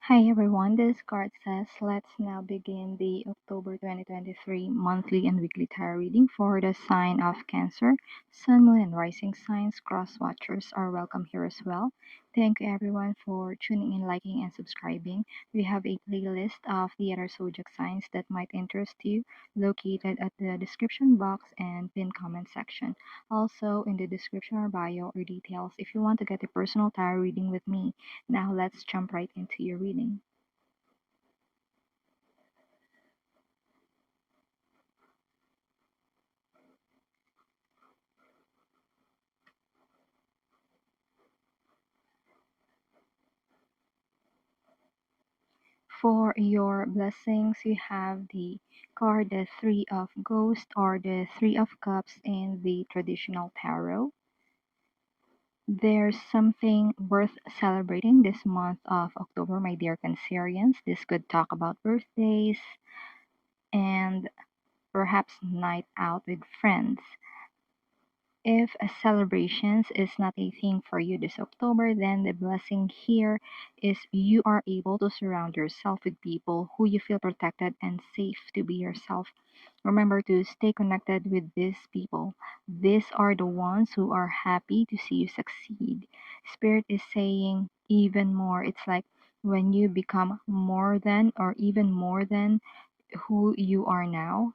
Hi everyone, this card says let's now begin the October 2023 monthly and weekly tarot reading for the sign of Cancer. Sun, Moon, and Rising signs. Cross watchers are welcome here as well. Thank you everyone for tuning in, liking, and subscribing. We have a playlist of the other zodiac signs that might interest you located at the description box and pinned comment section. Also, in the description or bio or details if you want to get a personal tarot reading with me. Now let's jump right into your reading. For your blessings, you have the card the Three of Ghosts or the Three of Cups in the traditional tarot. There's something worth celebrating this month of October, my dear Cancerians. This could talk about birthdays and perhaps night out with friends. If celebrations is not a thing for you this October, then the blessing here is you are able to surround yourself with people who you feel protected and safe to be yourself. Remember to stay connected with these people. These are the ones who are happy to see you succeed. Spirit is saying even more. It's like when you become more than or even more than who you are now,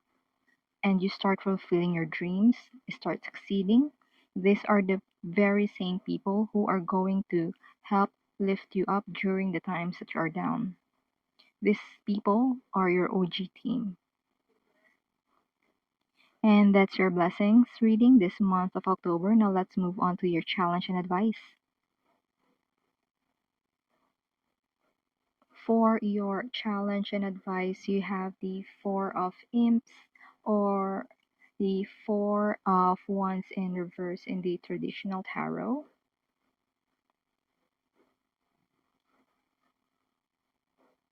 and you start fulfilling your dreams, start succeeding, these are the very same people who are going to help lift you up during the times that you are down. These people are your OG team. And that's your blessings reading this month of October. Now let's move on to your challenge and advice. For your challenge and advice, you have the Four of Imps or the Four of Wands in reverse in the traditional tarot.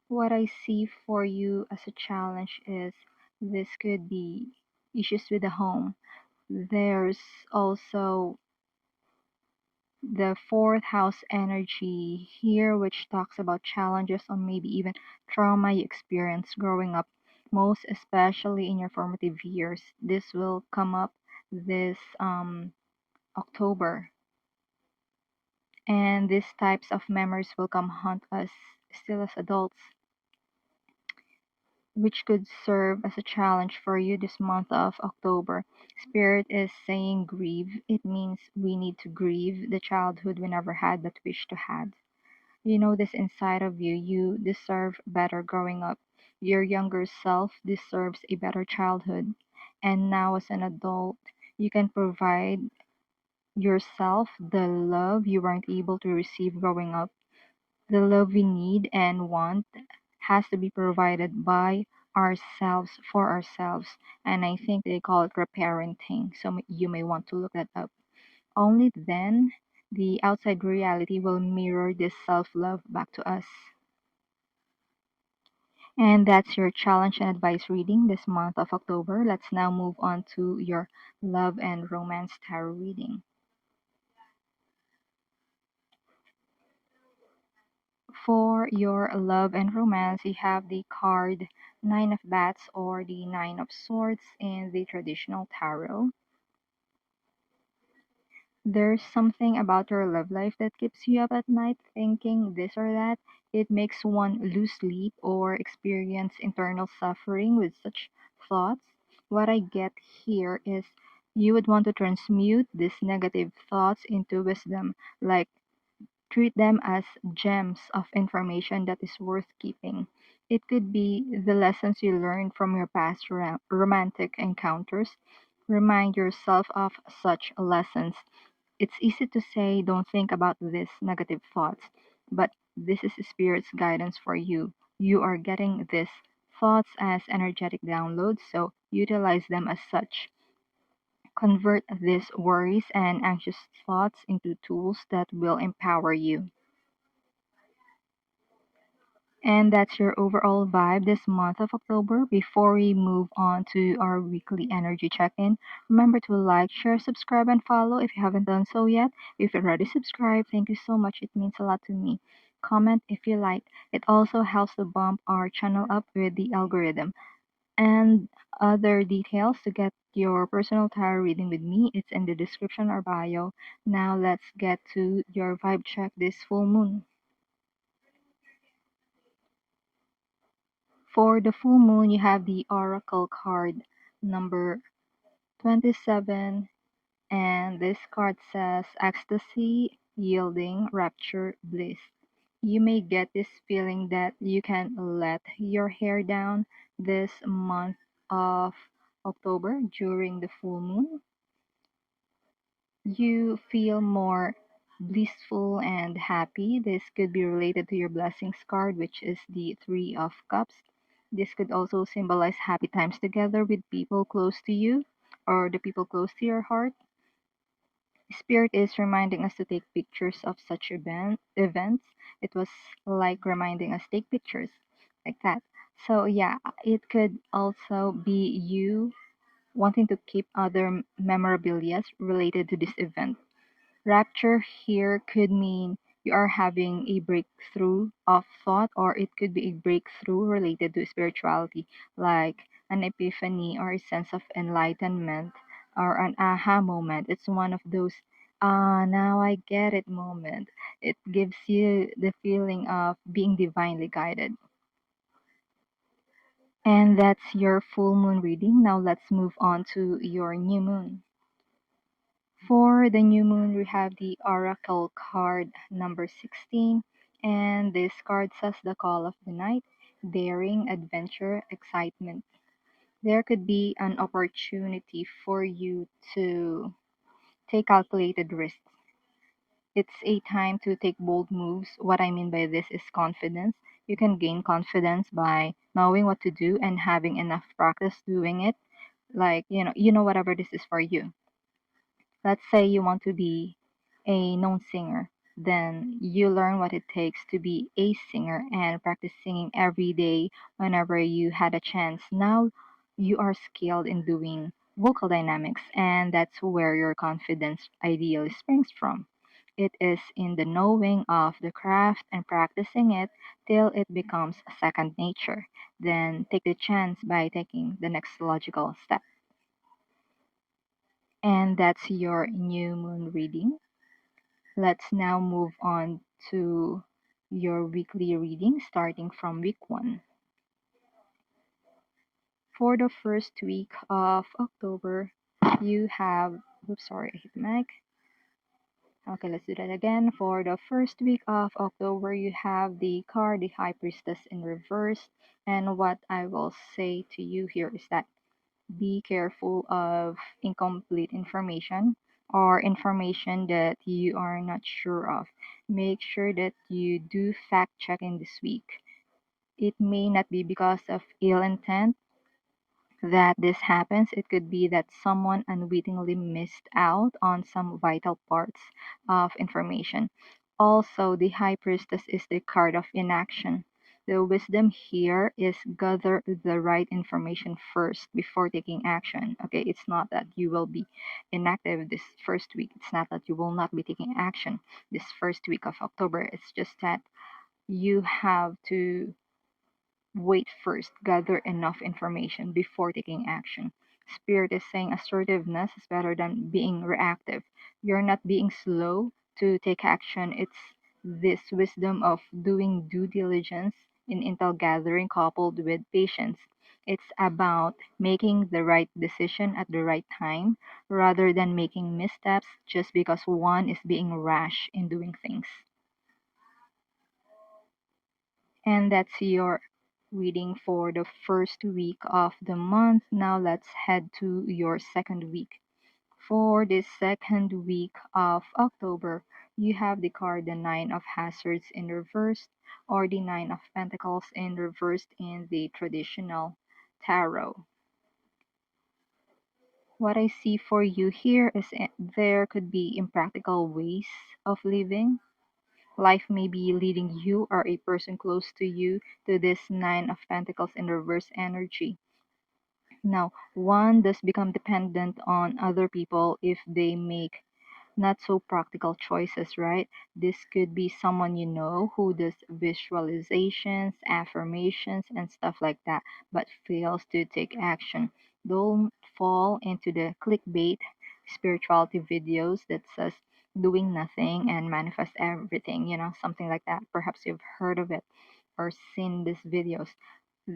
What I see for you as a challenge is this could be issues with the home. There's also the fourth house energy here, which talks about challenges or maybe even trauma you experienced growing up, most especially in your formative years. This will come up this October. And these types of memories will come haunt us still as adults, which could serve as a challenge for you this month of October. Spirit is saying grieve. It means we need to grieve the childhood we never had but wish to had. You know this inside of you. You deserve better growing up. Your younger self deserves a better childhood. And now, as an adult, you can provide yourself the love you weren't able to receive growing up. The love we need and want has to be provided by ourselves for ourselves. And I think they call it reparenting. So you may want to look that up. Only then the outside reality will mirror this self love back to us. And that's your challenge and advice reading this month of October. Let's now move on to your love and romance tarot reading. For your love and romance, you have the card Nine of Bats or the Nine of Swords in the traditional tarot. There's something about your love life that keeps you up at night thinking this or that. It makes one lose sleep or experience internal suffering with such thoughts. What I get here is you would want to transmute these negative thoughts into wisdom, like treat them as gems of information that is worth keeping. It could be the lessons you learned from your past romantic encounters. Remind yourself of such lessons. It's easy to say don't think about these negative thoughts, but this is Spirit's guidance for you. You are getting these thoughts as energetic downloads, so utilize them as such. Convert these worries and anxious thoughts into tools that will empower you. And that's your overall vibe this month of October. Before we move on to our weekly energy check in, remember to like, share, subscribe, and follow if you haven't done so yet. If you're already subscribed, thank you so much. It means a lot to me. comment if you like. It also helps to bump our channel up with the algorithm. And other details to get your personal tarot reading with me, it's in the description or bio. Now let's get to your vibe check this full moon. For the full moon, you have the Oracle card number 27, and this card says ecstasy, yielding, rapture, bliss. You may get this feeling that you can let your hair down this month of October during the full moon. You feel more blissful and happy. This could be related to your blessings card, which is the Three of Cups. This could also symbolize happy times together with people close to you or the people close to your heart. Spirit is reminding us to take pictures of such events. It was like reminding us take pictures like that. So yeah, it could also be you wanting to keep other memorabilia related to this event. Rapture here could mean you are having a breakthrough of thought, or it could be a breakthrough related to spirituality, like an epiphany or a sense of enlightenment or an aha moment. It's one of those, now I get it moment. It gives you the feeling of being divinely guided. And that's your full moon reading. Now let's move on to your new moon. For the new moon, we have the Oracle card number 16, and this card says the call of the night, daring, adventure, excitement. There could be an opportunity for you to take calculated risks. It's a time to take bold moves. What I mean by this is confidence. You can gain confidence by knowing what to do and having enough practice doing it. Like, whatever this is for you. Let's say you want to be a known singer, then you learn what it takes to be a singer and practice singing every day whenever you had a chance. Now you are skilled in doing vocal dynamics, and that's where your confidence ideally springs from. It is in the knowing of the craft and practicing it till it becomes second nature. Then take the chance by taking the next logical step. And that's your new moon reading. Let's now move on to your weekly reading starting from week 1. For the first week of October, you have, oops, sorry, I hit the mic. Okay, let's do that again. For the first week of October, you have the card, the High Priestess in reverse. And what I will say to you here is that be careful of incomplete information or information that you are not sure of. Make sure that you do fact checking this week. It may not be because of ill intent that this happens. It could be that someone unwittingly missed out on some vital parts of information. Also, the High Priestess is the card of inaction. The wisdom here is gather the right information first before taking action. Okay, it's not that you will be inactive this first week. It's not that you will not be taking action this first week of October. It's just that you have to wait first, gather enough information before taking action. Spirit is saying assertiveness is better than being reactive. You're not being slow to take action. It's this wisdom of doing due diligence in intel gathering coupled with patience. It's about making the right decision at the right time rather than making missteps just because one is being rash in doing things. And that's your reading for the first week of the month. Now let's head to your second week. For this second week of October, you have the card the Nine of Hazards in reverse or the Nine of Pentacles in reverse in the traditional tarot. What I see for you here is there could be impractical ways of living. Life may be leading you or a person close to you to this Nine of Pentacles in reverse energy. Now, one does become dependent on other people if they make not so practical choices, right? This could be someone you know who does visualizations, affirmations, and stuff like that, but fails to take action. Don't fall into the clickbait spirituality videos that says doing nothing and manifest everything, something like that. Perhaps you've heard of it or seen these videos.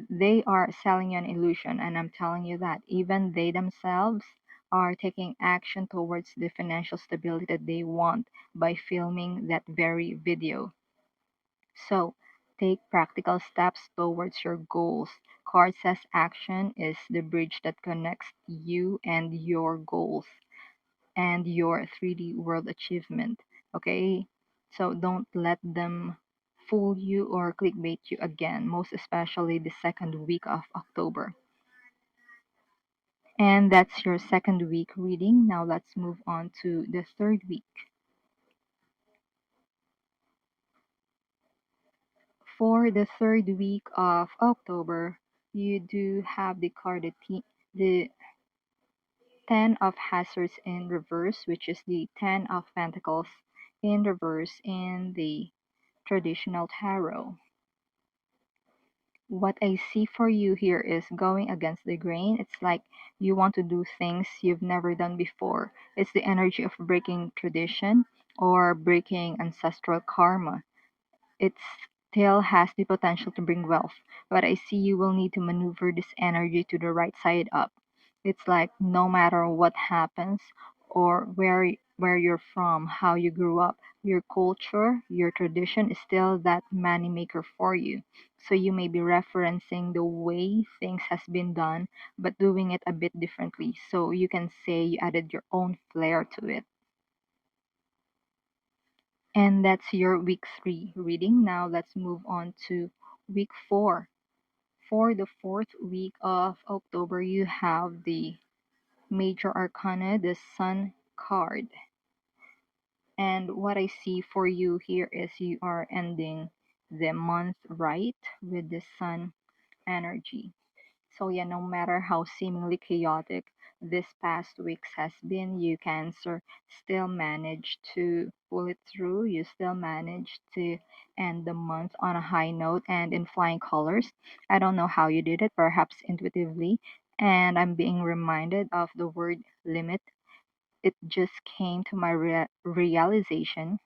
They are selling you an illusion, and I'm telling you that even they themselves are taking action towards the financial stability that they want by filming that very video. So take practical steps towards your goals. Card says action is the bridge that connects you and your goals and your 3D world achievement. Okay? So don't let them fool you or clickbait you again, most especially the second week of October. And that's your second week reading. Now let's move on to the third week. For the third week of October, you do have the card the Ten of Hazards in reverse, which is the Ten of Pentacles in reverse in the traditional tarot. What I see for you here is going against the grain. It's like you want to do things you've never done before. It's the energy of breaking tradition or breaking ancestral karma. It still has the potential to bring wealth, but I see you will need to maneuver this energy to the right side up. It's like no matter what happens or where you're from, how you grew up, your culture, your tradition is still that money maker for you. So you may be referencing the way things has been done, but doing it a bit differently. So you can say you added your own flair to it. And that's your week 3 reading. Now let's move on to week 4. For the fourth week of October, you have the Major Arcana, the Sun card. And what I see for you here is you are ending the month right with the Sun energy. So yeah, no matter how seemingly chaotic this past weeks has been, you Cancer still managed to pull it through. You still managed to end the month on a high note and in flying colors. I don't know how you did it, perhaps intuitively. And I'm being reminded of the word limit. It just came to my realization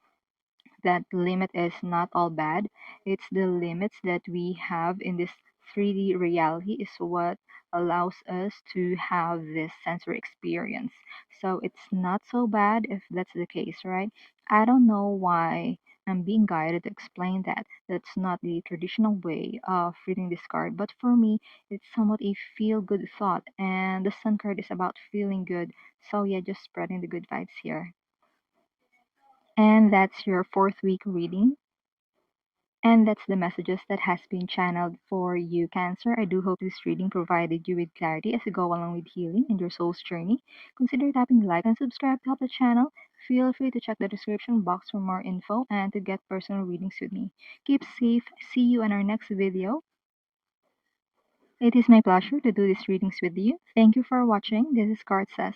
that limit is not all bad. It's the limits that we have in this 3D reality is what allows us to have this sensory experience. So it's not so bad if that's the case, right? I don't know why I'm being guided to explain that. That's not the traditional way of reading this card, but for me, it's somewhat a feel good thought, and the Sun card is about feeling good. So yeah, just spreading the good vibes here. And that's your fourth week reading. And that's the messages that has been channeled for you, Cancer. I do hope this reading provided you with clarity as you go along with healing in your soul's journey. Consider tapping like and subscribe to help the channel. Feel free to check the description box for more info and to get personal readings with me. Keep safe. See you in our next video. It is my pleasure to do these readings with you. Thank you for watching. This is Card Says.